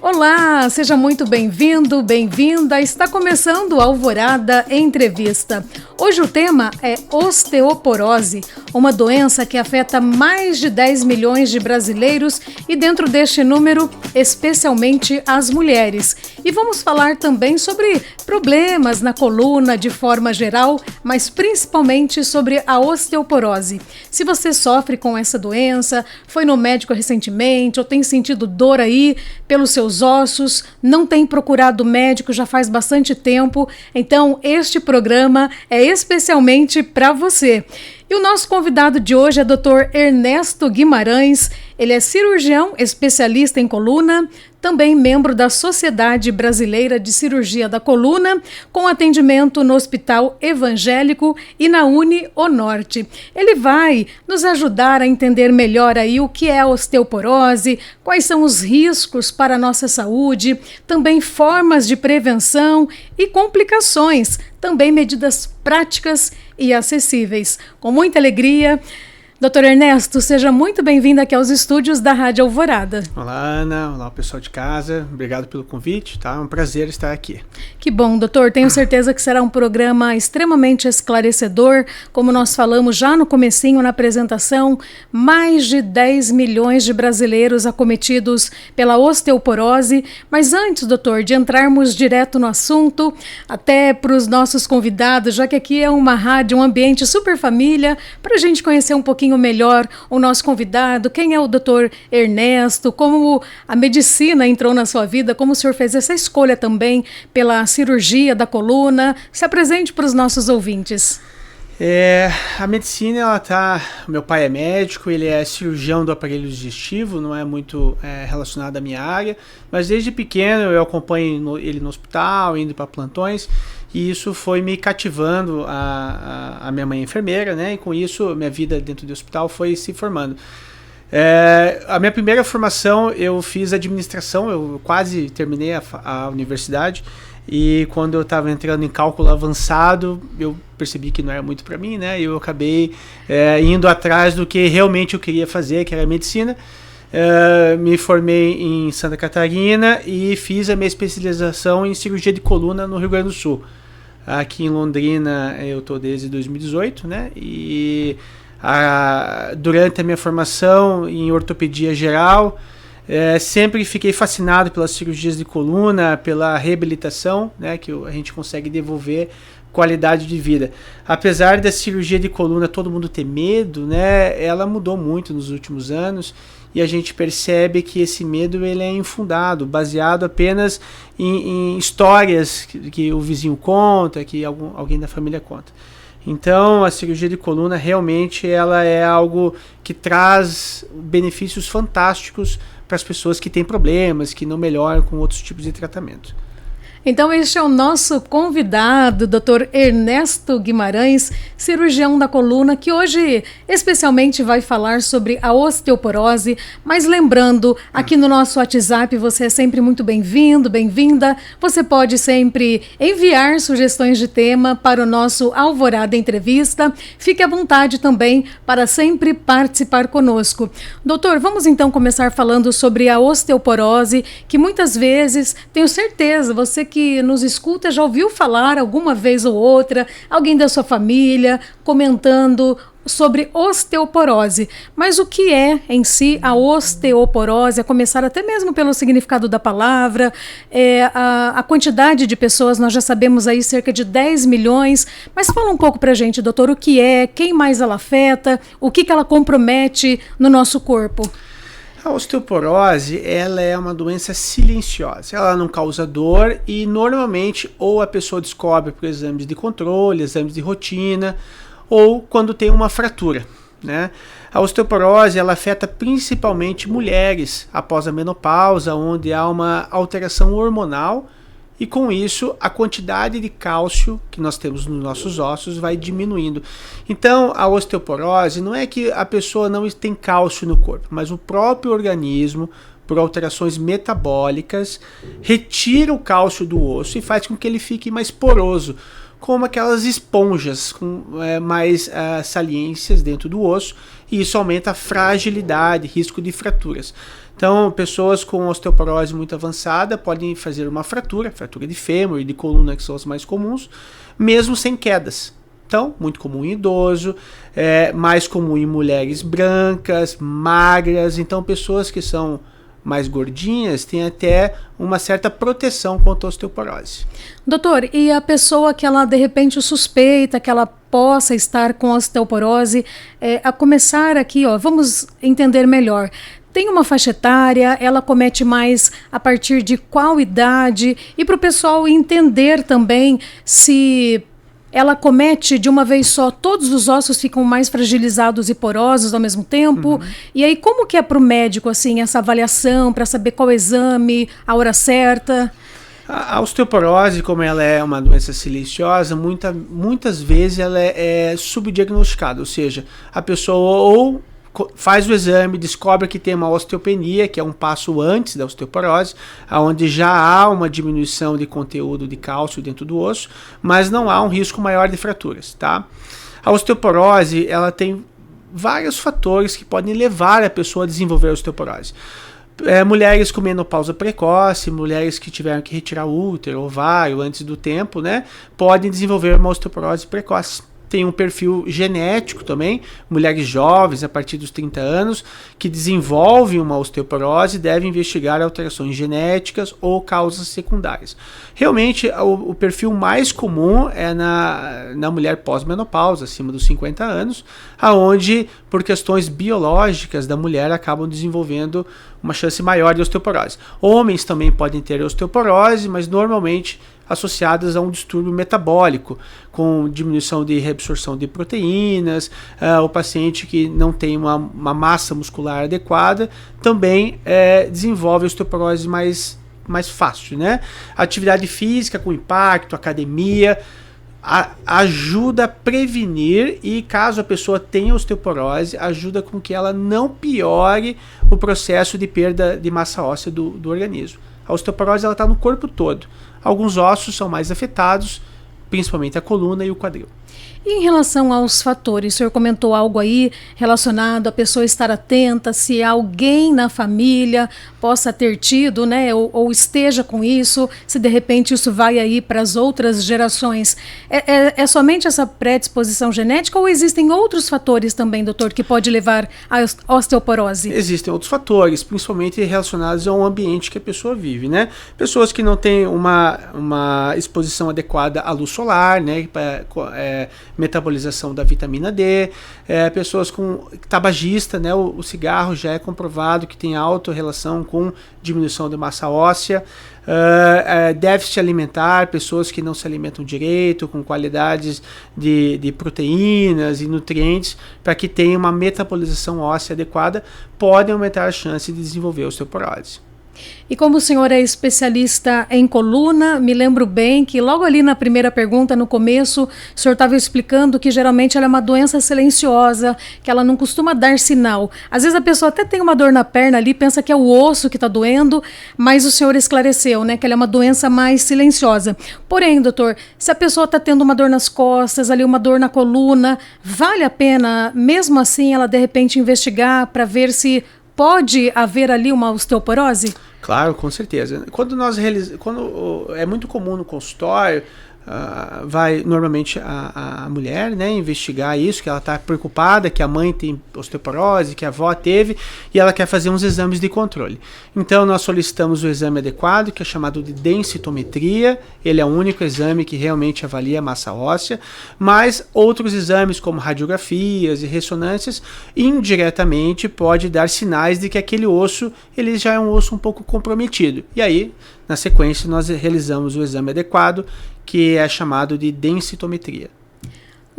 Olá, seja muito bem-vindo, bem-vinda. Está começando o Alvorada Entrevista. Hoje o tema é osteoporose, uma doença que afeta mais de 10 milhões de brasileiros e dentro deste número, especialmente as mulheres. E vamos falar também sobre problemas na coluna de forma geral, mas principalmente sobre a osteoporose. Se você sofre com essa doença, foi no médico recentemente ou tem sentido dor aí pelos seus ossos, não tem procurado médico já faz bastante tempo, então este programa é especialmente para você. E o nosso convidado de hoje é o Dr. Ernesto Guimarães. Ele é cirurgião, especialista em coluna, também membro da Sociedade Brasileira de Cirurgia da Coluna, com atendimento no Hospital Evangélico e na UniOnorte. Ele vai nos ajudar a entender melhor aí o que é a osteoporose, quais são os riscos para a nossa saúde, também formas de prevenção e complicações, também medidas práticas e acessíveis. Com muita alegria, Dr. Ernesto, seja muito bem-vindo aqui aos estúdios da Rádio Alvorada. Olá, Ana. Olá, pessoal de casa. Obrigado pelo convite, tá? É um prazer estar aqui. Que bom, doutor. Tenho certeza que será um programa extremamente esclarecedor. Como nós falamos já no comecinho, na apresentação, mais de 10 milhões de brasileiros acometidos pela osteoporose. Mas antes, doutor, de entrarmos direto no assunto, até para os nossos convidados, já que aqui é uma rádio, um ambiente super família, para a gente conhecer um pouquinho melhor o nosso convidado, quem é o Dr. Ernesto, como a medicina entrou na sua vida, como o senhor fez essa escolha também pela cirurgia da coluna. Se apresente para os nossos ouvintes. A medicina, meu pai é médico, ele é cirurgião do aparelho digestivo, não é muito relacionado à minha área, mas desde pequeno eu acompanho ele no hospital, indo para plantões, e isso foi me cativando. A minha mãe é enfermeira, né? E com isso minha vida dentro do hospital foi se formando. A minha primeira formação eu fiz administração, eu quase terminei a universidade, e quando eu estava entrando em cálculo avançado, eu percebi que não era muito para mim, né? E eu acabei indo atrás do que realmente eu queria fazer, que era medicina. Me formei em Santa Catarina e fiz a minha especialização em cirurgia de coluna no Rio Grande do Sul. Aqui em Londrina eu estou desde 2018, né? E durante a minha formação em ortopedia geral, sempre fiquei fascinado pelas cirurgias de coluna, pela reabilitação, né? Que a gente consegue devolver qualidade de vida. Apesar da cirurgia de coluna todo mundo ter medo, né? Ela mudou muito nos últimos anos. E a gente percebe que esse medo ele é infundado, baseado apenas em histórias que o vizinho conta, que alguém da família conta. Então, a cirurgia de coluna realmente ela é algo que traz benefícios fantásticos para as pessoas que têm problemas, que não melhoram com outros tipos de tratamento. Então este é o nosso convidado, Dr. Ernesto Guimarães, cirurgião da coluna, que hoje especialmente vai falar sobre a osteoporose, mas lembrando, aqui no nosso WhatsApp você é sempre muito bem-vindo, bem-vinda, você pode sempre enviar sugestões de tema para o nosso Alvorada Entrevista, fique à vontade também para sempre participar conosco. Doutor, vamos então começar falando sobre a osteoporose, que muitas vezes, tenho certeza, você que nos escuta já ouviu falar alguma vez ou outra, alguém da sua família comentando sobre osteoporose. Mas o que é em si a osteoporose? A começar até mesmo pelo significado da palavra, a quantidade de pessoas, nós já sabemos aí cerca de 10 milhões, mas fala um pouco pra gente, doutor, o que é, quem mais ela afeta, o que ela compromete no nosso corpo? A osteoporose, ela é uma doença silenciosa, ela não causa dor e normalmente ou a pessoa descobre por exames de controle, exames de rotina ou quando tem uma fratura, né? A osteoporose, ela afeta principalmente mulheres após a menopausa, onde há uma alteração hormonal e com isso a quantidade de cálcio que nós temos nos nossos ossos vai diminuindo. Então a osteoporose não é que a pessoa não tem cálcio no corpo, mas o próprio organismo, por alterações metabólicas, retira o cálcio do osso e faz com que ele fique mais poroso, como aquelas esponjas com mais saliências dentro do osso, e isso aumenta a fragilidade, risco de fraturas. Então, pessoas com osteoporose muito avançada podem fazer uma fratura de fêmur e de coluna, que são as mais comuns, mesmo sem quedas. Então, muito comum em idoso, mais comum em mulheres brancas, magras. Então, pessoas que são mais gordinhas têm até uma certa proteção contra a osteoporose. Doutor, e a pessoa que ela de repente suspeita que ela possa estar com osteoporose, a começar aqui, vamos entender melhor. Tem uma faixa etária, ela comete mais a partir de qual idade? E para o pessoal entender também se ela comete de uma vez só, todos os ossos ficam mais fragilizados e porosos ao mesmo tempo. Uhum. E aí como que é para o médico assim, essa avaliação para saber qual exame, a hora certa? A osteoporose, como ela é uma doença silenciosa, muitas vezes ela é subdiagnosticada, ou seja, a pessoa ou faz o exame, descobre que tem uma osteopenia, que é um passo antes da osteoporose, onde já há uma diminuição de conteúdo de cálcio dentro do osso, mas não há um risco maior de fraturas, tá? A osteoporose, ela tem vários fatores que podem levar a pessoa a desenvolver a osteoporose. Mulheres com menopausa precoce, mulheres que tiveram que retirar útero, ovário antes do tempo, né, podem desenvolver uma osteoporose precoce. Tem um perfil genético também, mulheres jovens a partir dos 30 anos que desenvolvem uma osteoporose devem investigar alterações genéticas ou causas secundárias. Realmente o perfil mais comum é na mulher pós-menopausa, acima dos 50 anos, aonde por questões biológicas da mulher acabam desenvolvendo uma chance maior de osteoporose. Homens também podem ter osteoporose, mas normalmente associadas a um distúrbio metabólico, com diminuição de reabsorção de proteínas, o paciente que não tem uma massa muscular adequada também desenvolve osteoporose mais fácil, né? Atividade física com impacto, academia, ajuda a prevenir e caso a pessoa tenha osteoporose, ajuda com que ela não piore o processo de perda de massa óssea do organismo. A osteoporose está no corpo todo. Alguns ossos são mais afetados, principalmente a coluna e o quadril. E em relação aos fatores, o senhor comentou algo aí relacionado a pessoa estar atenta, se alguém na família possa ter tido, né, ou esteja com isso, se de repente isso vai aí para as outras gerações. É somente essa predisposição genética ou existem outros fatores também, doutor, que pode levar à osteoporose? Existem outros fatores, principalmente relacionados ao ambiente que a pessoa vive, né? Pessoas que não têm uma exposição adequada à luz solar, né, metabolização da vitamina D, pessoas com tabagista, né, o cigarro já é comprovado que tem alta relação com diminuição de massa óssea, déficit alimentar, pessoas que não se alimentam direito, com qualidades de proteínas e nutrientes, para que tenha uma metabolização óssea adequada, podem aumentar a chance de desenvolver osteoporose. E como o senhor é especialista em coluna, me lembro bem que logo ali na primeira pergunta, no começo, o senhor estava explicando que geralmente ela é uma doença silenciosa, que ela não costuma dar sinal. Às vezes a pessoa até tem uma dor na perna ali, pensa que é o osso que está doendo, mas o senhor esclareceu, né, que ela é uma doença mais silenciosa. Porém, doutor, se a pessoa está tendo uma dor nas costas, ali uma dor na coluna, vale a pena, mesmo assim, ela de repente investigar para ver se pode haver ali uma osteoporose? Claro, com certeza. Quando é muito comum no consultório, vai normalmente a mulher, né, investigar isso, que ela está preocupada, que a mãe tem osteoporose, que a avó teve, e ela quer fazer uns exames de controle. Então nós solicitamos o exame adequado, que é chamado de densitometria. Ele é o único exame que realmente avalia a massa óssea, mas outros exames como radiografias e ressonâncias indiretamente pode dar sinais de que aquele osso ele já é um osso um pouco comprometido. E aí, na sequência, nós realizamos o exame adequado, que é chamado de densitometria.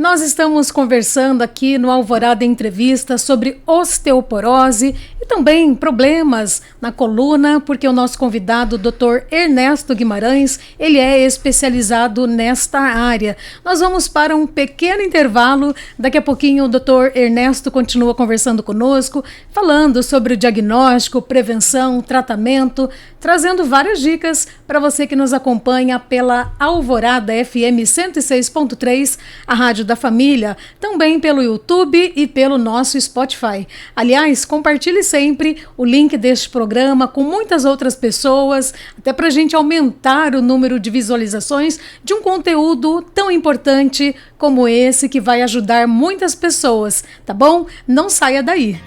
Nós estamos conversando aqui no Alvorada Entrevista sobre osteoporose e também problemas na coluna, porque o nosso convidado, o Dr. Ernesto Guimarães, ele é especializado nesta área. Nós vamos para um pequeno intervalo, daqui a pouquinho o Dr. Ernesto continua conversando conosco, falando sobre o diagnóstico, prevenção, tratamento, trazendo várias dicas para você que nos acompanha pela Alvorada FM 106.3, a rádio da família, também pelo YouTube e pelo nosso Spotify. Aliás, compartilhe sempre o link deste programa com muitas outras pessoas, até para a gente aumentar o número de visualizações de um conteúdo tão importante como esse, que vai ajudar muitas pessoas, tá bom? Não saia daí!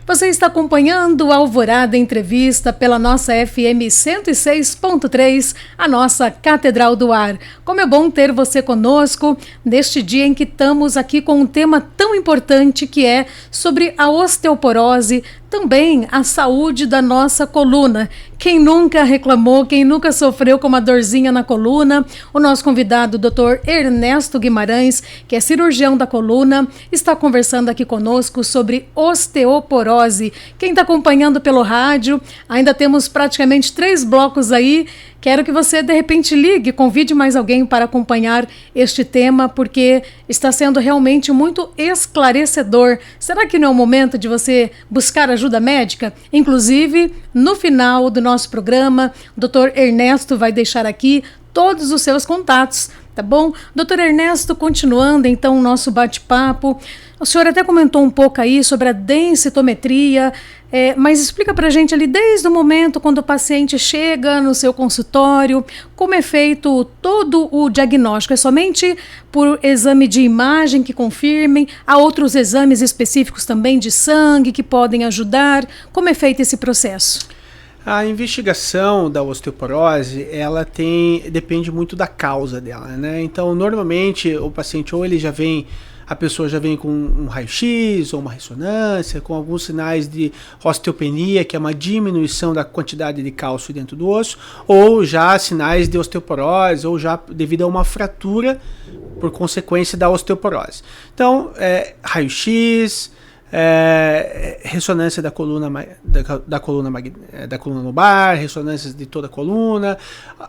Você está acompanhando a Alvorada Entrevista pela nossa FM 106.3, a nossa Catedral do Ar. Como é bom ter você conosco neste dia em que estamos aqui com um tema tão importante, que é sobre a osteoporose, também a saúde da nossa coluna. Quem nunca reclamou, quem nunca sofreu com uma dorzinha na coluna? O nosso convidado, Dr. Ernesto Guimarães, que é cirurgião da coluna, está conversando aqui conosco sobre osteoporose. Quem está acompanhando pelo rádio, ainda temos praticamente 3 blocos aí. Quero que você, de repente, ligue, convide mais alguém para acompanhar este tema, porque está sendo realmente muito esclarecedor. Será que não é o momento de você buscar ajuda médica? Inclusive, no final do nosso programa, o Dr. Ernesto vai deixar aqui todos os seus contatos, tá bom? Dr. Ernesto, continuando então o nosso bate-papo, o senhor até comentou um pouco aí sobre a densitometria, mas explica pra gente ali, desde o momento quando o paciente chega no seu consultório, como é feito todo o diagnóstico? É somente por exame de imagem que confirmem? Há outros exames específicos também de sangue que podem ajudar? Como é feito esse processo? A investigação da osteoporose, ela depende muito da causa dela, né? Então, normalmente, o paciente a pessoa já vem com um raio-x ou uma ressonância, com alguns sinais de osteopenia, que é uma diminuição da quantidade de cálcio dentro do osso, ou já sinais de osteoporose, ou já devido a uma fratura por consequência da osteoporose. Então, raio-x, ressonância da coluna lombar, ressonâncias de toda a coluna.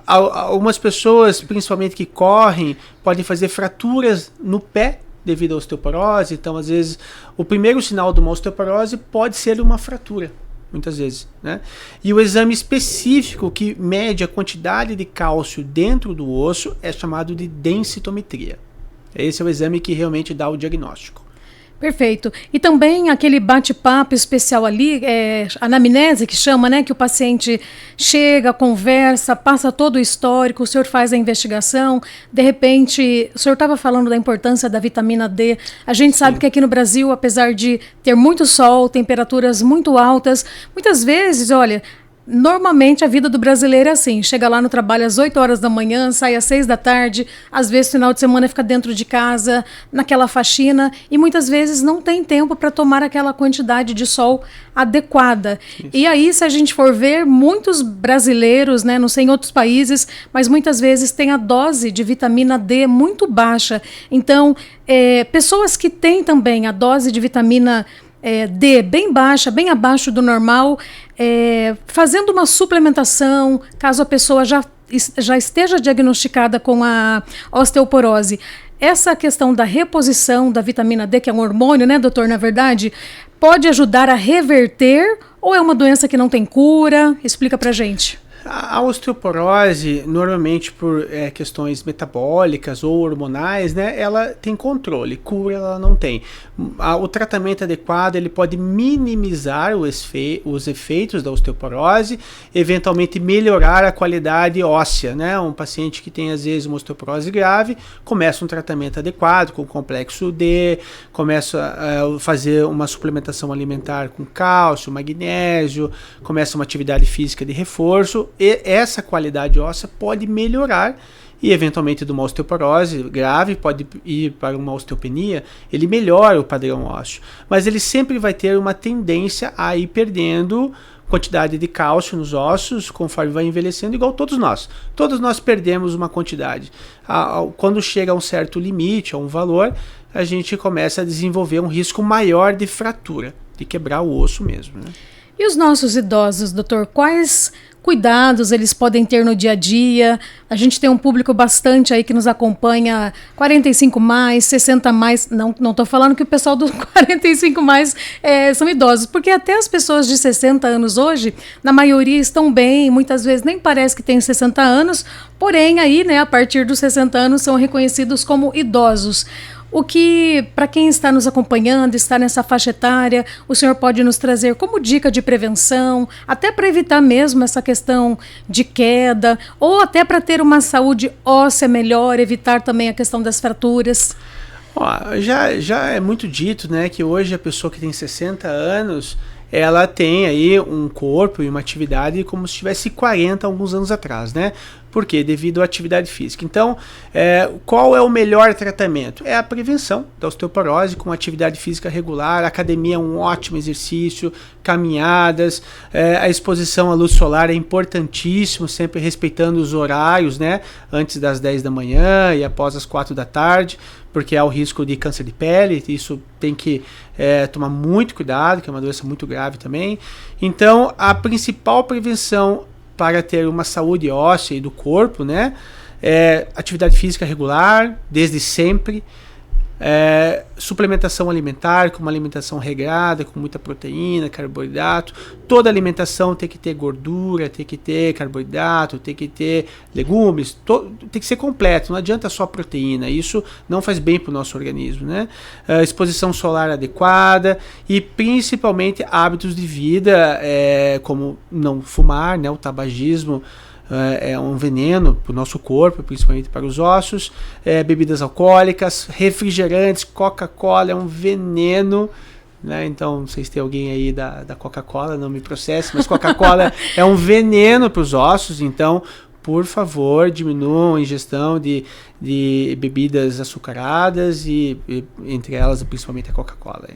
Algumas pessoas, principalmente que correm, podem fazer fraturas no pé devido à osteoporose. Então, às vezes, o primeiro sinal de uma osteoporose pode ser uma fratura, muitas vezes, né? E o exame específico que mede a quantidade de cálcio dentro do osso é chamado de densitometria. Esse é o exame que realmente dá o diagnóstico. Perfeito. E também aquele bate-papo especial ali, anamnese que chama, né? Que o paciente chega, conversa, passa todo o histórico, o senhor faz a investigação, de repente, o senhor estava falando da importância da vitamina D. A gente sabe que aqui no Brasil, apesar de ter muito sol, temperaturas muito altas, muitas vezes, olha, normalmente a vida do brasileiro é assim, chega lá no trabalho às 8 horas da manhã, sai às 6 da tarde, às vezes final de semana fica dentro de casa, naquela faxina, e muitas vezes não tem tempo para tomar aquela quantidade de sol adequada. Isso. E aí, se a gente for ver, muitos brasileiros, né, não sei em outros países, mas muitas vezes tem a dose de vitamina D muito baixa. Então, pessoas que têm também a dose de vitamina D bem baixa, bem abaixo do normal, fazendo uma suplementação, caso a pessoa já esteja diagnosticada com a osteoporose. Essa questão da reposição da vitamina D, que é um hormônio, né, doutor, na verdade, pode ajudar a reverter ou é uma doença que não tem cura? Explica pra gente. A osteoporose, normalmente por questões metabólicas ou hormonais, né, ela tem controle, cura ela não tem. O tratamento adequado, ele pode minimizar os efeitos da osteoporose, eventualmente melhorar a qualidade óssea, né? Um paciente que tem às vezes uma osteoporose grave, começa um tratamento adequado com complexo D, começa a fazer uma suplementação alimentar com cálcio, magnésio, começa uma atividade física de reforço, e essa qualidade óssea pode melhorar e eventualmente de uma osteoporose grave pode ir para uma osteopenia, ele melhora o padrão ósseo, mas ele sempre vai ter uma tendência a ir perdendo quantidade de cálcio nos ossos conforme vai envelhecendo, igual todos nós. Todos nós perdemos uma quantidade. Quando chega a um certo limite, a um valor, a gente começa a desenvolver um risco maior de fratura, de quebrar o osso mesmo, né? E os nossos idosos, doutor, quais cuidados eles podem ter no dia a dia? A gente tem um público bastante aí que nos acompanha, 45 mais, 60 mais. Não estou falando que o pessoal dos 45 mais são idosos, porque até as pessoas de 60 anos hoje, na maioria estão bem, muitas vezes nem parece que tem 60 anos, porém aí, né, a partir dos 60 anos são reconhecidos como idosos. O que, para quem está nos acompanhando, está nessa faixa etária, o senhor pode nos trazer como dica de prevenção, até para evitar mesmo essa questão de queda, ou até para ter uma saúde óssea melhor, evitar também a questão das fraturas? Já é muito dito, né, que hoje a pessoa que tem 60 anos, ela tem aí um corpo e uma atividade como se tivesse 40 alguns anos atrás, né? Por quê? Devido à atividade física. Então, qual é o melhor tratamento? É a prevenção da osteoporose com atividade física regular. A academia é um ótimo exercício, caminhadas, a exposição à luz solar é importantíssimo, sempre respeitando os horários, né? Antes das 10 da manhã e após as 4 da tarde, porque há o risco de câncer de pele. Isso tem que tomar muito cuidado, que é uma doença muito grave também. Então, a principal prevenção para ter uma saúde óssea e do corpo, né, atividade física regular, desde sempre, suplementação alimentar, com uma alimentação regrada, com muita proteína, carboidrato. Toda alimentação tem que ter gordura, tem que ter carboidrato, tem que ter legumes, tem que ser completo, não adianta só proteína, isso não faz bem para o nosso organismo, né? Exposição solar adequada e principalmente hábitos de vida, como não fumar, né? O tabagismo é um veneno para o nosso corpo, principalmente para os ossos. Bebidas alcoólicas, refrigerantes, Coca-Cola é um veneno, né? Então, não sei se tem alguém aí da Coca-Cola, não me processe, mas Coca-Cola é um veneno para os ossos. Então, por favor, diminuam a ingestão de bebidas açucaradas e entre elas, principalmente a Coca-Cola.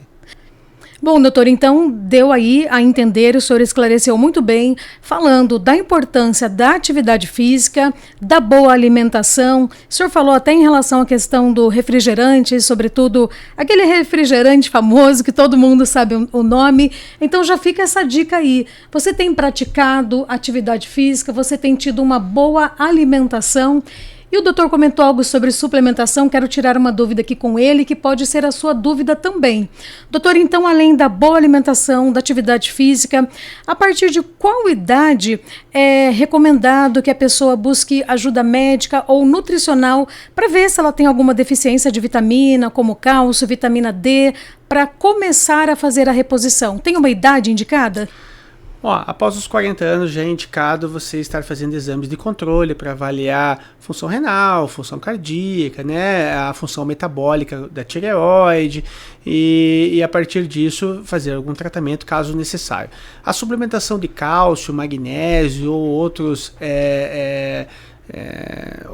Bom, doutor, então deu aí a entender, o senhor esclareceu muito bem, falando da importância da atividade física, da boa alimentação. O senhor falou até em relação à questão do refrigerante, sobretudo aquele refrigerante famoso que todo mundo sabe o nome. Então já fica essa dica aí. Você tem praticado atividade física, você tem tido uma boa alimentação. E o doutor comentou algo sobre suplementação, quero tirar uma dúvida aqui com ele, que pode ser a sua dúvida também. Doutor, então, além da boa alimentação, da atividade física, a partir de qual idade é recomendado que a pessoa busque ajuda médica ou nutricional para ver se ela tem alguma deficiência de vitamina, como cálcio, vitamina D, para começar a fazer a reposição? Tem uma idade indicada? Após os 40 anos já é indicado você estar fazendo exames de controle para avaliar função renal, função cardíaca, né, a função metabólica da tireoide e a partir disso fazer algum tratamento caso necessário. A suplementação de cálcio, magnésio ou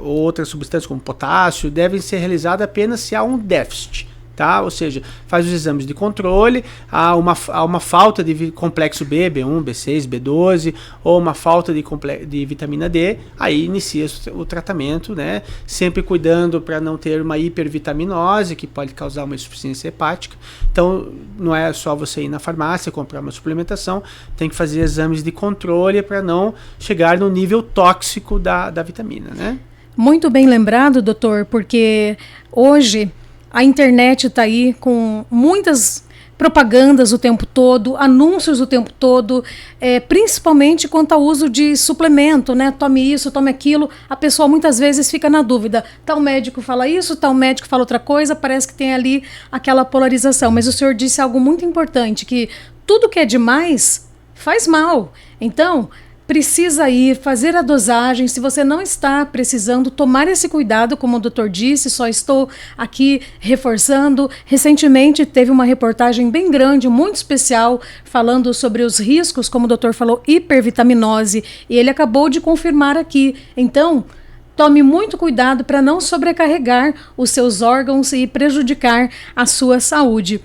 outras substâncias como potássio devem ser realizadas apenas se há um déficit. Tá? Ou seja, faz os exames de controle, há uma falta de complexo B, B1, B6, B12, ou uma falta de vitamina D, aí inicia o tratamento, né? Sempre cuidando para não ter uma hipervitaminose, que pode causar uma insuficiência hepática. Então, não é só você ir na farmácia comprar uma suplementação, tem que fazer exames de controle para não chegar no nível tóxico da vitamina, né? Muito bem lembrado, doutor, porque hoje a internet está aí com muitas propagandas o tempo todo, anúncios o tempo todo, principalmente quanto ao uso de suplemento, né? Tome isso, tome aquilo. A pessoa muitas vezes fica na dúvida. Tal médico fala isso, tal médico fala outra coisa, parece que tem ali aquela polarização. Mas o senhor disse algo muito importante, que tudo que é demais faz mal. Então, precisa ir fazer a dosagem. Se você não está precisando, tomar esse cuidado, como o doutor disse, só estou aqui reforçando. Recentemente teve uma reportagem bem grande, muito especial, falando sobre os riscos, como o doutor falou, hipervitaminose, e ele acabou de confirmar aqui. Então, tome muito cuidado para não sobrecarregar os seus órgãos e prejudicar a sua saúde.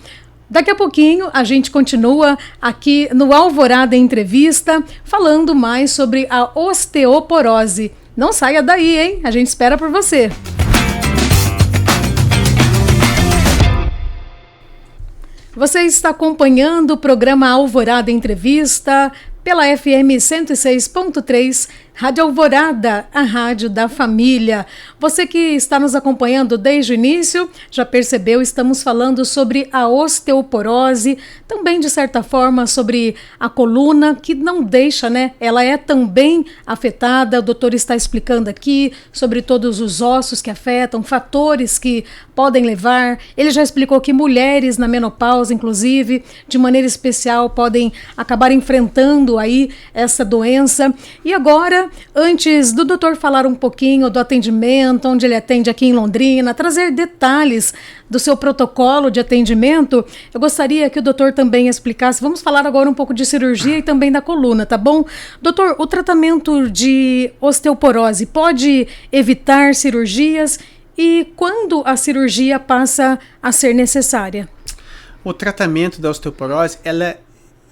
Daqui a pouquinho a gente continua aqui no Alvorada Entrevista, falando mais sobre a osteoporose. Não saia daí, hein? A gente espera por você. Você está acompanhando o programa Alvorada Entrevista pela FM 106.3, Rádio Alvorada, a rádio da família. Você que está nos acompanhando desde o início, já percebeu, estamos falando sobre a osteoporose, também de certa forma sobre a coluna, que não deixa, né? Ela é também afetada, o doutor está explicando aqui sobre todos os ossos que afetam, fatores que podem levar. Ele já explicou que mulheres na menopausa, inclusive, de maneira especial, podem acabar enfrentando aí essa doença. E agora, antes do doutor falar um pouquinho do atendimento, onde ele atende aqui em Londrina, trazer detalhes do seu protocolo de atendimento, eu gostaria que o doutor também explicasse. Vamos falar agora um pouco de cirurgia e também da coluna, tá bom? Doutor, o tratamento de osteoporose pode evitar cirurgias e quando a cirurgia passa a ser necessária? O tratamento da osteoporose, ela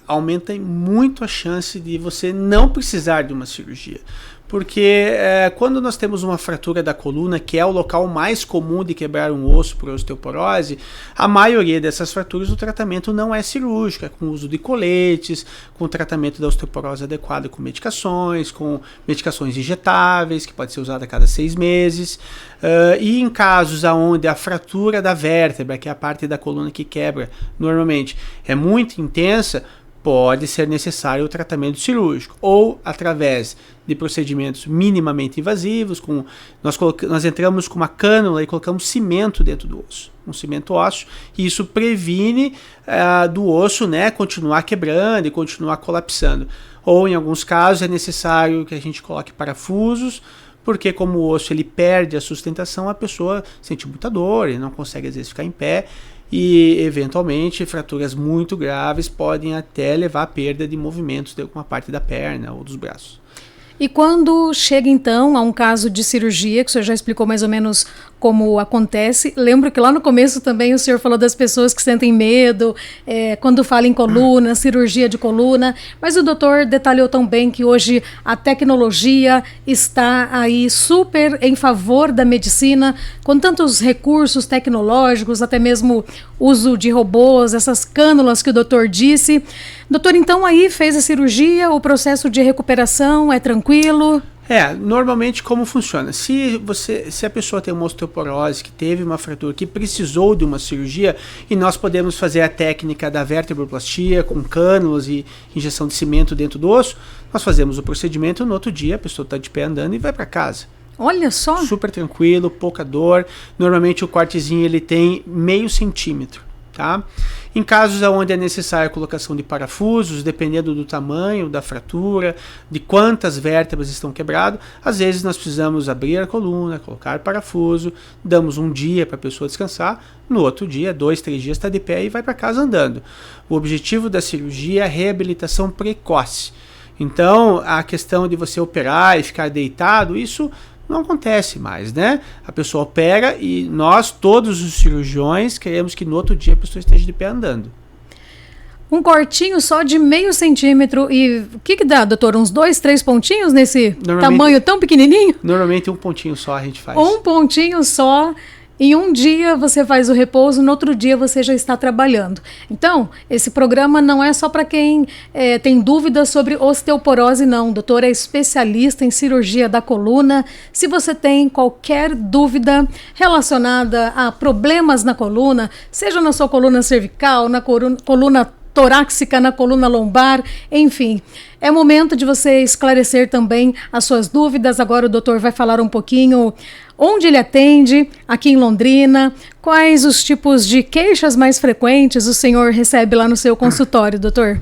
aumenta muito a chance de você não precisar de uma cirurgia. Porque quando nós temos uma fratura da coluna, que é o local mais comum de quebrar um osso por osteoporose, a maioria dessas fraturas o tratamento não é cirúrgico, é com o uso de coletes, com o tratamento da osteoporose adequado com medicações injetáveis, que pode ser usada a cada 6 meses. E em casos onde a fratura da vértebra, que é a parte da coluna que quebra normalmente, é muito intensa, pode ser necessário o tratamento cirúrgico ou através de procedimentos minimamente invasivos. Nós entramos com uma cânula e colocamos cimento dentro do osso, um cimento ósseo, e isso previne do osso, né, continuar quebrando e continuar colapsando. Ou em alguns casos é necessário que a gente coloque parafusos, porque como o osso ele perde a sustentação, a pessoa sente muita dor e não consegue às vezes ficar em pé. E, eventualmente, fraturas muito graves podem até levar à perda de movimentos de alguma parte da perna ou dos braços. E quando chega, então, a um caso de cirurgia, que o senhor já explicou mais ou menos como acontece, lembro que lá no começo também o senhor falou das pessoas que sentem medo, quando fala em coluna, cirurgia de coluna, mas o doutor detalhou também que hoje a tecnologia está aí super em favor da medicina, com tantos recursos tecnológicos, até mesmo uso de robôs, essas cânulas que o doutor disse. Doutor, então aí fez a cirurgia, o processo de recuperação é tranquilo? Normalmente como funciona? Se a pessoa tem uma osteoporose, que teve uma fratura, que precisou de uma cirurgia, e nós podemos fazer a técnica da vertebroplastia com cânulas e injeção de cimento dentro do osso, nós fazemos o procedimento, no outro dia a pessoa está de pé andando e vai para casa. Olha só! Super tranquilo, pouca dor. Normalmente o cortezinho ele tem meio centímetro. Tá? Em casos onde é necessária a colocação de parafusos, dependendo do tamanho da fratura, de quantas vértebras estão quebradas, às vezes nós precisamos abrir a coluna, colocar parafuso, damos um dia para a pessoa descansar, no outro dia, 2, 3 dias está de pé e vai para casa andando. O objetivo da cirurgia é a reabilitação precoce. Então, a questão de você operar e ficar deitado, isso não acontece mais, né? A pessoa opera e nós, todos os cirurgiões, queremos que no outro dia a pessoa esteja de pé andando. Um cortinho só de meio centímetro e o que dá, doutor? Uns 2, 3 pontinhos nesse tamanho tão pequenininho? Normalmente um pontinho só a gente faz. Um pontinho só. Em um dia você faz o repouso, no outro dia você já está trabalhando. Então, esse programa não é só para quem tem dúvidas sobre osteoporose, não. O doutor é especialista em cirurgia da coluna. Se você tem qualquer dúvida relacionada a problemas na coluna, seja na sua coluna cervical, na coluna torácica, na coluna lombar, enfim. É momento de você esclarecer também as suas dúvidas. Agora o doutor vai falar um pouquinho onde ele atende, aqui em Londrina, quais os tipos de queixas mais frequentes o senhor recebe lá no seu consultório, doutor?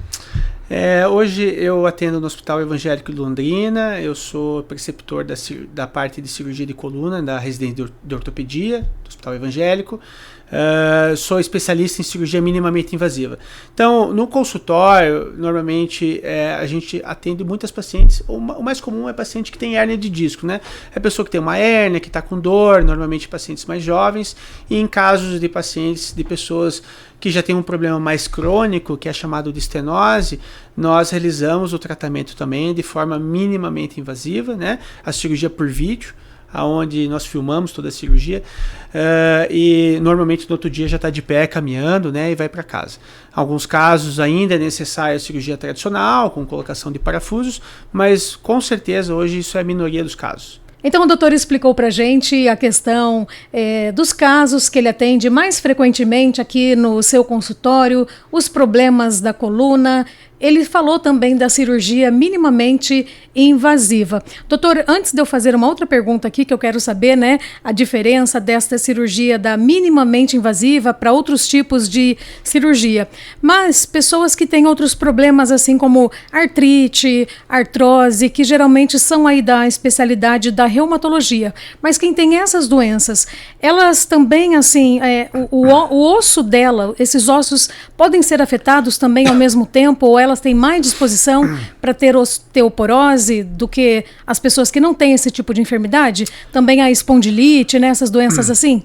Hoje eu atendo no Hospital Evangélico de Londrina, eu sou preceptor da parte de cirurgia de coluna, da residência de ortopedia do Hospital Evangélico. Sou especialista em cirurgia minimamente invasiva. Então, no consultório, normalmente a gente atende muitas pacientes. O mais comum é paciente que tem hérnia de disco, né? É pessoa que tem uma hérnia, que está com dor, normalmente pacientes mais jovens. E em casos de pacientes, de pessoas que já têm um problema mais crônico, que é chamado de estenose, nós realizamos o tratamento também de forma minimamente invasiva, né? A cirurgia por vídeo, onde nós filmamos toda a cirurgia e normalmente no outro dia já está de pé caminhando, né, e vai para casa. Alguns casos ainda é necessária a cirurgia tradicional, com colocação de parafusos, mas com certeza hoje isso é a minoria dos casos. Então o doutor explicou para a gente a questão dos casos que ele atende mais frequentemente aqui no seu consultório, os problemas da coluna. Ele falou também da cirurgia minimamente invasiva. Doutor, antes de eu fazer uma outra pergunta aqui, que eu quero saber, né, a diferença desta cirurgia da minimamente invasiva para outros tipos de cirurgia. Mas pessoas que têm outros problemas, assim como artrite, artrose, que geralmente são aí da especialidade da reumatologia. Mas quem tem essas doenças, elas também, assim, o osso dela, esses ossos podem ser afetados também ao mesmo tempo, ou elas têm mais disposição para ter osteoporose do que as pessoas que não têm esse tipo de enfermidade? Também a espondilite, né, essas doenças assim?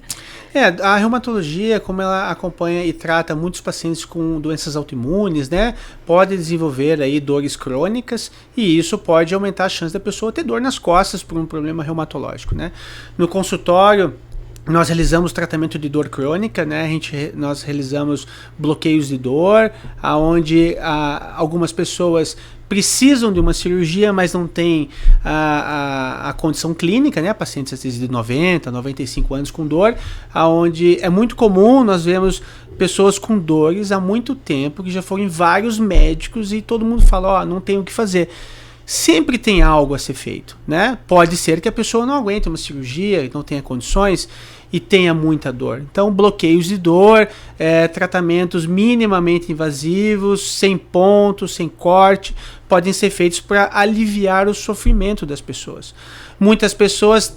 A reumatologia, como ela acompanha e trata muitos pacientes com doenças autoimunes, né, pode desenvolver aí dores crônicas e isso pode aumentar a chance da pessoa ter dor nas costas por um problema reumatológico, né. No consultório, nós realizamos tratamento de dor crônica, né? Nós realizamos bloqueios de dor, onde algumas pessoas precisam de uma cirurgia, mas não têm a condição clínica, né? Pacientes às vezes de 90, 95 anos com dor, onde é muito comum nós vemos pessoas com dores há muito tempo, que já foram em vários médicos e todo mundo fala, não tem o que fazer. Sempre tem algo a ser feito, né? Pode ser que a pessoa não aguente uma cirurgia, não tenha condições e tenha muita dor. Então, bloqueios de dor, tratamentos minimamente invasivos, sem ponto, sem corte, podem ser feitos para aliviar o sofrimento das pessoas. Muitas pessoas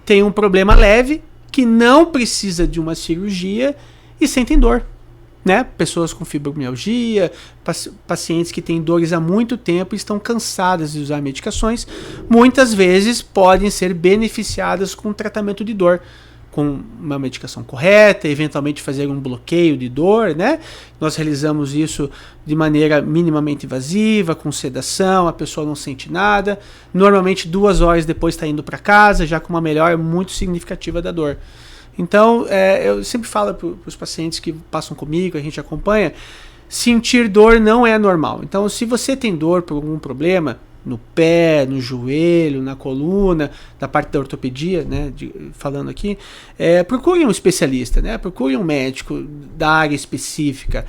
têm um problema leve que não precisa de uma cirurgia e sentem dor, né? Pessoas com fibromialgia, pacientes que têm dores há muito tempo e estão cansadas de usar medicações, muitas vezes podem ser beneficiadas com tratamento de dor, com uma medicação correta, eventualmente fazer um bloqueio de dor, né? Nós realizamos isso de maneira minimamente invasiva, com sedação, a pessoa não sente nada, normalmente 2 horas depois está indo para casa, já com uma melhora muito significativa da dor. Então, eu sempre falo para os pacientes que passam comigo, a gente acompanha, sentir dor não é normal. Então, se você tem dor por algum problema, no pé, no joelho, na coluna, da parte da ortopedia, né, falando aqui, procure um especialista, né, procure um médico da área específica,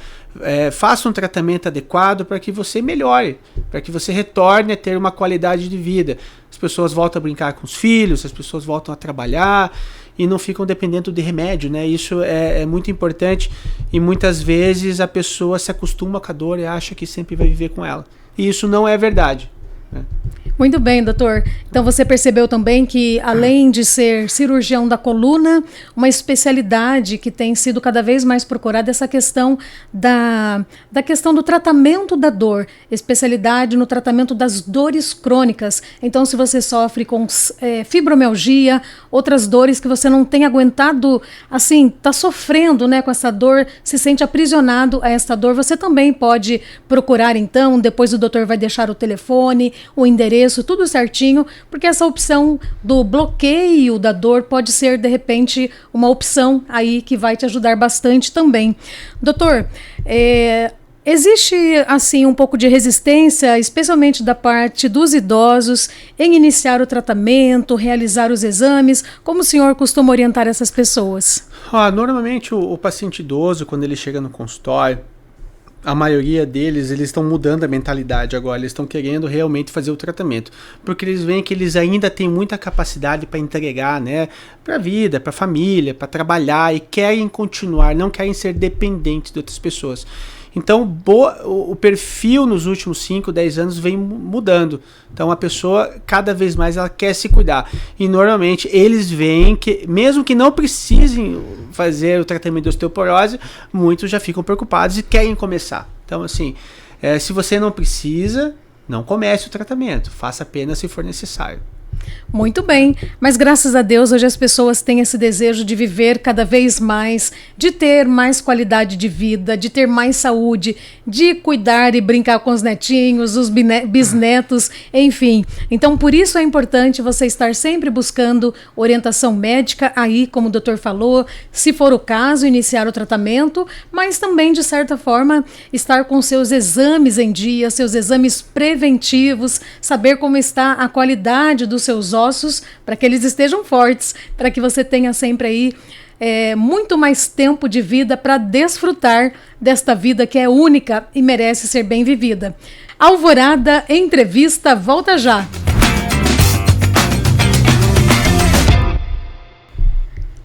faça um tratamento adequado para que você melhore, para que você retorne a ter uma qualidade de vida. As pessoas voltam a brincar com os filhos, as pessoas voltam a trabalhar e não ficam dependendo de remédio, né? Isso é muito importante e muitas vezes a pessoa se acostuma com a dor e acha que sempre vai viver com ela. E isso não é verdade. Muito bem, doutor. Então você percebeu também que, além de ser cirurgião da coluna, uma especialidade que tem sido cada vez mais procurada é essa questão da questão do tratamento da dor, especialidade no tratamento das dores crônicas. Então, se você sofre com fibromialgia, outras dores que você não tem aguentado, assim, está sofrendo, né, com essa dor, se sente aprisionado a essa dor, você também pode procurar, então, depois o doutor vai deixar o telefone, o endereço, tudo certinho, porque essa opção do bloqueio da dor pode ser, de repente, uma opção aí que vai te ajudar bastante também. Doutor, existe, assim, um pouco de resistência, especialmente da parte dos idosos, em iniciar o tratamento, realizar os exames? Como o senhor costuma orientar essas pessoas? Normalmente o paciente idoso, quando ele chega no consultório, a maioria deles, eles estão mudando a mentalidade agora, eles estão querendo realmente fazer o tratamento, porque eles veem que eles ainda têm muita capacidade para entregar, né, para a vida, para a família, para trabalhar e querem continuar, não querem ser dependentes de outras pessoas. Então, o perfil nos últimos 5, 10 anos vem mudando. Então, a pessoa, cada vez mais, ela quer se cuidar. E, normalmente, eles veem que, mesmo que não precisem fazer o tratamento de osteoporose, muitos já ficam preocupados e querem começar. Então, assim, se você não precisa, não comece o tratamento. Faça apenas se for necessário. Muito bem, mas graças a Deus hoje as pessoas têm esse desejo de viver cada vez mais, de ter mais qualidade de vida, de ter mais saúde, de cuidar e brincar com os netinhos, os bisnetos, enfim. Então por isso é importante você estar sempre buscando orientação médica, aí como o doutor falou, se for o caso, iniciar o tratamento, mas também de certa forma estar com seus exames em dia, seus exames preventivos, saber como está a qualidade dos seus ossos, para que eles estejam fortes, para que você tenha sempre aí muito mais tempo de vida para desfrutar desta vida que é única e merece ser bem vivida. Alvorada Entrevista volta já.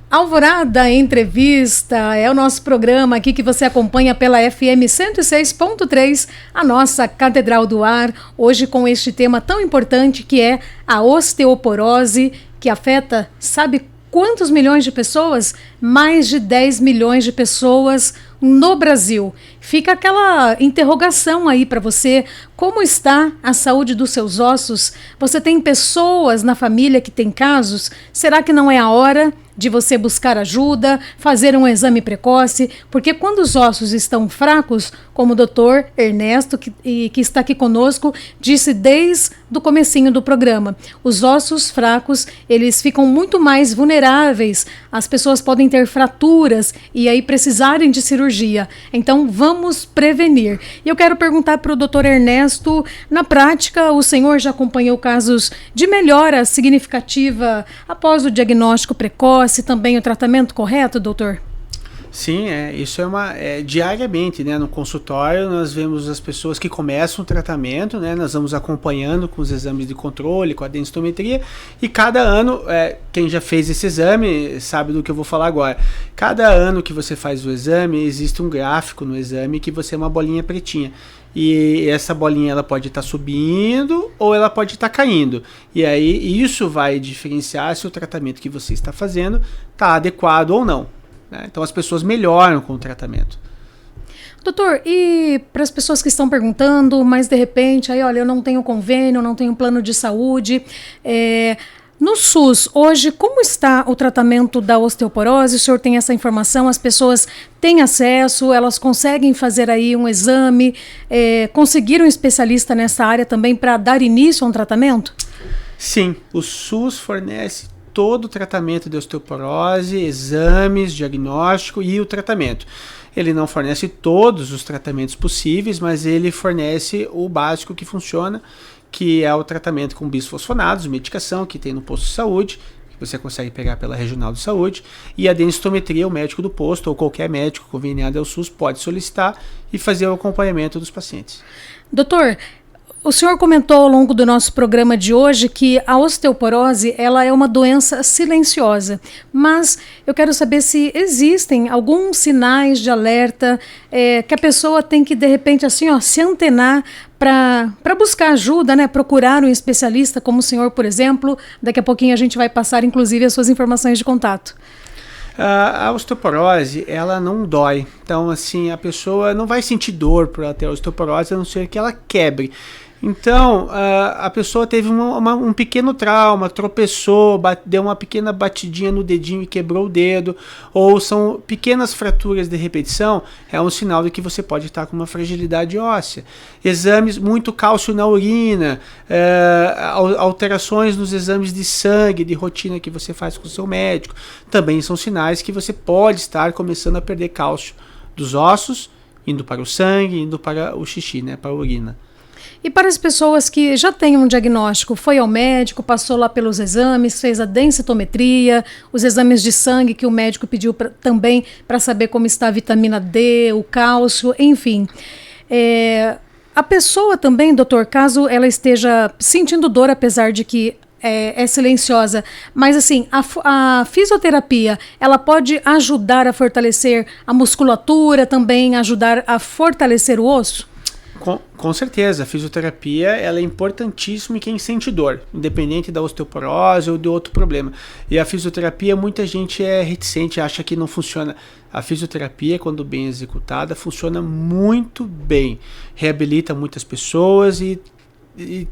Alvorada Entrevista é o nosso programa aqui que você acompanha pela FM 106.3, a nossa Catedral do Ar, hoje com este tema tão importante que é a osteoporose, que afeta, sabe quantos milhões de pessoas? Mais de 10 milhões de pessoas no Brasil. Fica aquela interrogação aí para você, como está a saúde dos seus ossos? Você tem pessoas na família que tem casos? Será que não é a hora de você buscar ajuda, fazer um exame precoce? Porque quando os ossos estão fracos, como o doutor Ernesto, que está aqui conosco, disse desde o comecinho do programa, os ossos fracos, eles ficam muito mais vulneráveis, as pessoas podem ter fraturas e aí precisarem de cirurgia. Então vamos prevenir. E eu quero perguntar para o doutor Ernesto, na prática, o senhor já acompanhou casos de melhora significativa após o diagnóstico precoce, também o tratamento correto, doutor? Sim, isso diariamente, né? No consultório nós vemos as pessoas que começam o tratamento, né? Nós vamos acompanhando com os exames de controle, com a densitometria, e cada ano, quem já fez esse exame sabe do que eu vou falar agora. Cada ano que você faz o exame, existe um gráfico no exame que você é uma bolinha pretinha. E essa bolinha ela pode estar subindo ou ela pode estar caindo. E aí isso vai diferenciar se o tratamento que você está fazendo está adequado ou não. Então as pessoas melhoram com o tratamento. Doutor, e para as pessoas que estão perguntando, mas de repente, aí olha, eu não tenho convênio, não tenho plano de saúde, no SUS, hoje, como está o tratamento da osteoporose? O senhor tem essa informação? As pessoas têm acesso? Elas conseguem fazer aí um exame? Conseguir um especialista nessa área também para dar início a um tratamento? Sim, o SUS fornece todo o tratamento de osteoporose, exames, diagnóstico e o tratamento. Ele não fornece todos os tratamentos possíveis, mas ele fornece o básico que funciona, que é o tratamento com bisfosfonados, medicação que tem no posto de saúde, que você consegue pegar pela regional de saúde, e a densitometria, o médico do posto ou qualquer médico conveniado ao SUS pode solicitar e fazer o acompanhamento dos pacientes. Doutor, o senhor comentou ao longo do nosso programa de hoje que a osteoporose ela é uma doença silenciosa, mas eu quero saber se existem alguns sinais de alerta que a pessoa tem que, de repente, assim, se antenar para buscar ajuda, né? Procurar um especialista como o senhor, por exemplo. Daqui a pouquinho a gente vai passar, inclusive, as suas informações de contato. A osteoporose, ela não dói. Então, assim, a pessoa não vai sentir dor por ela ter osteoporose, a não ser que ela quebre. Então, a pessoa teve um pequeno trauma, tropeçou, deu uma pequena batidinha no dedinho e quebrou o dedo, ou são pequenas fraturas de repetição, é um sinal de que você pode estar com uma fragilidade óssea. Exames, muito cálcio na urina, alterações nos exames de sangue, de rotina que você faz com o seu médico, também são sinais que você pode estar começando a perder cálcio dos ossos, indo para o sangue, indo para o xixi, né, para a urina. E para as pessoas que já têm um diagnóstico, foi ao médico, passou lá pelos exames, fez a densitometria, os exames de sangue que o médico pediu também para saber como está a vitamina D, o cálcio, enfim. A pessoa também, doutor, caso ela esteja sentindo dor, apesar de que é silenciosa, mas assim, a fisioterapia, ela pode ajudar a fortalecer a musculatura, também ajudar a fortalecer o osso? Com certeza, a fisioterapia ela é importantíssima em quem sente dor, independente da osteoporose ou de outro problema. E a fisioterapia, muita gente é reticente, acha que não funciona. A fisioterapia, quando bem executada, funciona muito bem, reabilita muitas pessoas e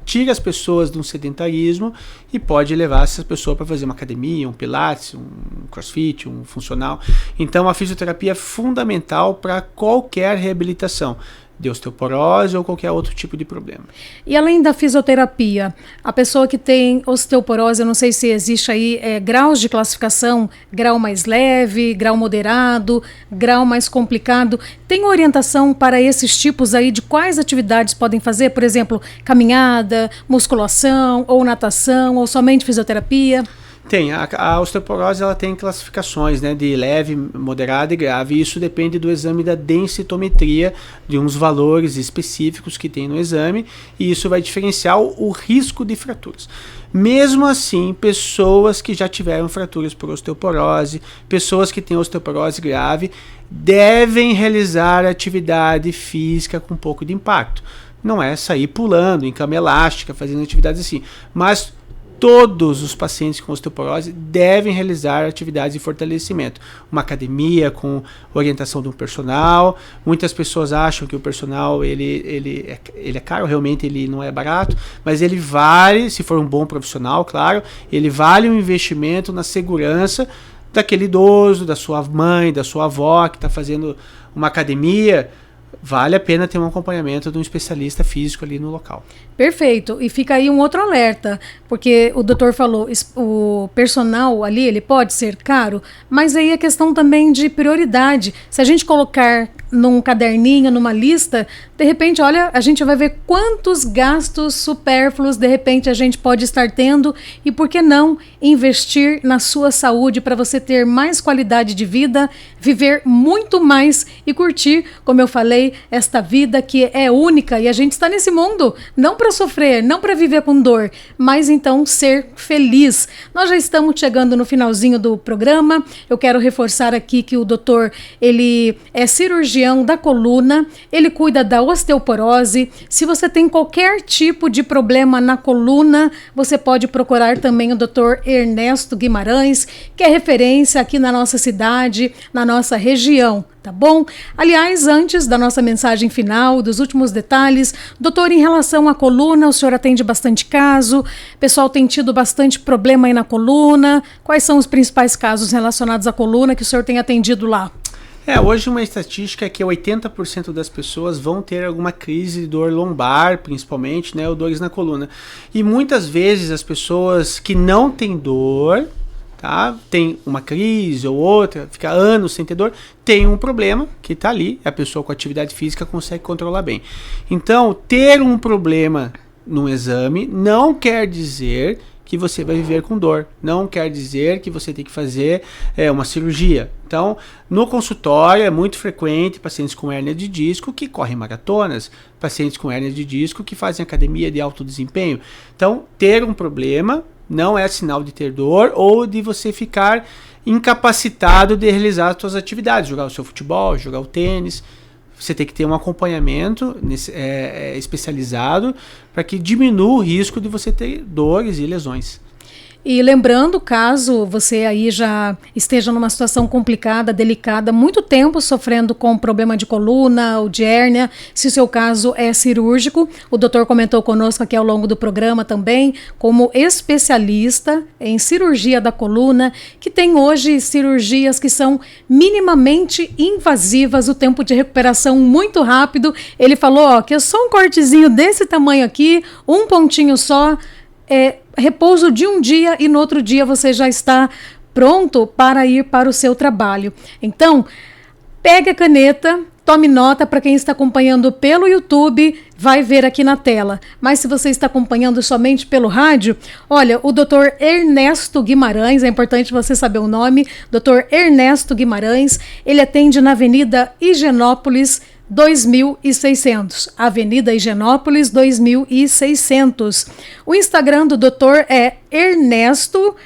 tira as pessoas de um sedentarismo e pode levar essa pessoa para fazer uma academia, um pilates, um crossfit, um funcional. Então a fisioterapia é fundamental para qualquer reabilitação de osteoporose ou qualquer outro tipo de problema. E além da fisioterapia, a pessoa que tem osteoporose, eu não sei se existe aí graus de classificação, grau mais leve, grau moderado, grau mais complicado, tem orientação para esses tipos aí de quais atividades podem fazer? Por exemplo, caminhada, musculação, ou natação, ou somente fisioterapia? Tem, a osteoporose ela tem classificações, né, de leve, moderada e grave, e isso depende do exame da densitometria, de uns valores específicos que tem no exame, e isso vai diferenciar o risco de fraturas. Mesmo assim, pessoas que já tiveram fraturas por osteoporose, pessoas que têm osteoporose grave, devem realizar atividade física com um pouco de impacto. Não é sair pulando em cama elástica, fazendo atividades assim, mas todos os pacientes com osteoporose devem realizar atividades de fortalecimento. Uma academia com orientação de um personal. Muitas pessoas acham que o personal ele é caro, realmente ele não é barato, mas ele vale, se for um bom profissional, claro, ele vale um investimento na segurança daquele idoso, da sua mãe, da sua avó que está fazendo uma academia. Vale a pena ter um acompanhamento de um especialista físico ali no local. Perfeito. E fica aí um outro alerta, porque o doutor falou, o personal ali, ele pode ser caro, mas aí é questão também de prioridade. Se a gente colocar num caderninho, numa lista, de repente, olha, a gente vai ver quantos gastos supérfluos de repente a gente pode estar tendo e por que não investir na sua saúde para você ter mais qualidade de vida, viver muito mais e curtir, como eu falei, esta vida que é única e a gente está nesse mundo não para sofrer, não para viver com dor, mas então ser feliz. Nós já estamos chegando no finalzinho do programa. Eu quero reforçar aqui que o doutor, ele é cirurgião da coluna, ele cuida da osteoporose. Se você tem qualquer tipo de problema na coluna, você pode procurar também o doutor Ernesto Guimarães, que é referência aqui na nossa cidade, na nossa região. Tá bom? Aliás, antes da nossa mensagem final, dos últimos detalhes, doutor, em relação à coluna, o senhor atende bastante caso, o pessoal tem tido bastante problema aí na coluna. Quais são os principais casos relacionados à coluna que o senhor tem atendido lá? Hoje uma estatística é que 80% das pessoas vão ter alguma crise de dor lombar, principalmente, né, ou dores na coluna. E muitas vezes as pessoas que não têm dor, tá, tem uma crise ou outra, fica anos sem ter dor, tem um problema que está ali, a pessoa com atividade física consegue controlar bem. Então, ter um problema no exame não quer dizer que você vai viver com dor, não quer dizer que você tem que fazer uma cirurgia. Então, no consultório é muito frequente pacientes com hérnia de disco que correm maratonas, pacientes com hérnia de disco que fazem academia de alto desempenho. Então, ter um problema não é sinal de ter dor ou de você ficar incapacitado de realizar as suas atividades, jogar o seu futebol, jogar o tênis. Você tem que ter um acompanhamento especializado para que diminua o risco de você ter dores e lesões. E lembrando, caso você aí já esteja numa situação complicada, delicada, muito tempo sofrendo com problema de coluna ou de hérnia, se o seu caso é cirúrgico, o doutor comentou conosco aqui ao longo do programa também, como especialista em cirurgia da coluna, que tem hoje cirurgias que são minimamente invasivas, o tempo de recuperação muito rápido. Ele falou que é só um cortezinho desse tamanho aqui, um pontinho só, repouso de um dia e no outro dia você já está pronto para ir para o seu trabalho. Então, pegue a caneta, tome nota. Para quem está acompanhando pelo YouTube, vai ver aqui na tela. Mas se você está acompanhando somente pelo rádio, olha, o Dr. Ernesto Guimarães, é importante você saber o nome, Dr. Ernesto Guimarães, ele atende na Avenida Higienópolis, 2600, Avenida Higienópolis 2600. O Instagram do doutor é Ernesto,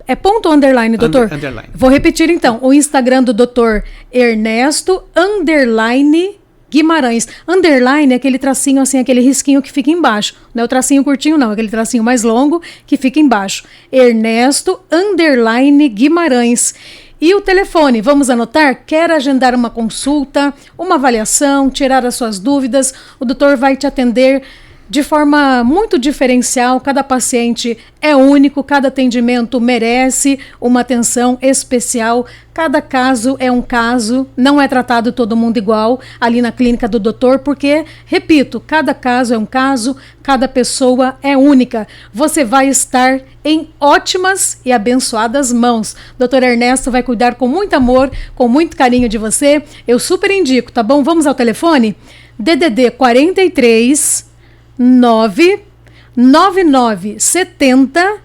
é ponto underline, doutor? Underline. Vou repetir então, o Instagram do doutor Ernesto underline Guimarães. Underline é aquele tracinho assim, aquele risquinho que fica embaixo. Não é o tracinho curtinho não, é aquele tracinho mais longo que fica embaixo. Ernesto underline Guimarães. E o telefone, vamos anotar? Quer agendar uma consulta, uma avaliação, tirar as suas dúvidas? O doutor vai te atender de forma muito diferencial. Cada paciente é único, cada atendimento merece uma atenção especial. Cada caso é um caso, não é tratado todo mundo igual ali na clínica do doutor, porque, repito, cada caso é um caso, cada pessoa é única. Você vai estar em ótimas e abençoadas mãos. Dr. Ernesto vai cuidar com muito amor, com muito carinho de você. Eu super indico, tá bom? Vamos ao telefone? DDD 43 99970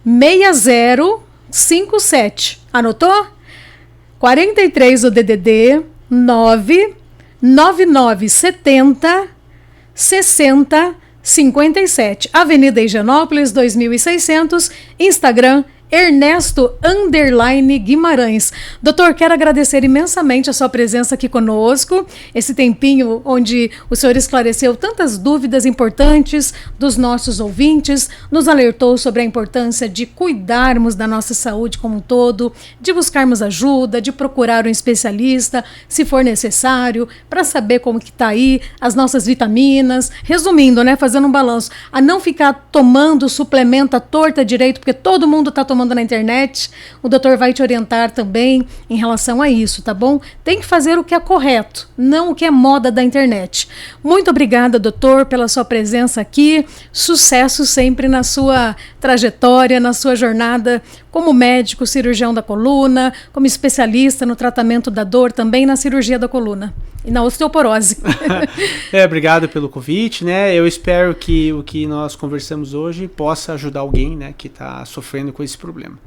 6057. Anotou? 43 o DDD 99970 6057. Avenida Higienópolis 2600. Instagram Ernesto underline Guimarães. Doutor, quero agradecer imensamente a sua presença aqui conosco, esse tempinho onde o senhor esclareceu tantas dúvidas importantes dos nossos ouvintes, nos alertou sobre a importância de cuidarmos da nossa saúde como um todo, de buscarmos ajuda, de procurar um especialista, se for necessário, para saber como que está aí as nossas vitaminas. Resumindo, né, fazendo um balanço, a não ficar tomando suplemento à torta direito, porque todo mundo está tomando na internet. O doutor vai te orientar também em relação a isso, tá bom? Tem que fazer o que é correto, não o que é moda da internet. Muito obrigada, doutor, pela sua presença aqui. Sucesso sempre na sua trajetória, na sua jornada como médico, cirurgião da coluna, como especialista no tratamento da dor, também na cirurgia da coluna e na osteoporose. Obrigado pelo convite, né? Eu espero que o que nós conversamos hoje possa ajudar alguém, né, que está sofrendo com esse problema.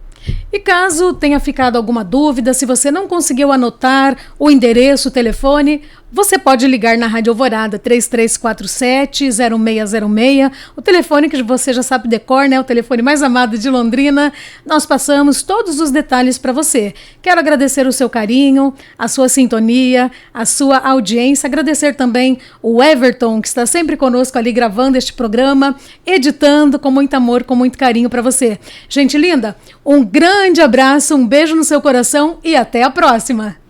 E caso tenha ficado alguma dúvida, se você não conseguiu anotar o endereço, o telefone, você pode ligar na Rádio Alvorada 3347-0606, o telefone que você já sabe de cor, né? O telefone mais amado de Londrina. Nós passamos todos os detalhes para você. Quero agradecer o seu carinho, a sua sintonia, a sua audiência, agradecer também o Everton, que está sempre conosco ali gravando este programa, editando com muito amor, com muito carinho para você. Gente linda, um grande abraço, um beijo no seu coração e até a próxima!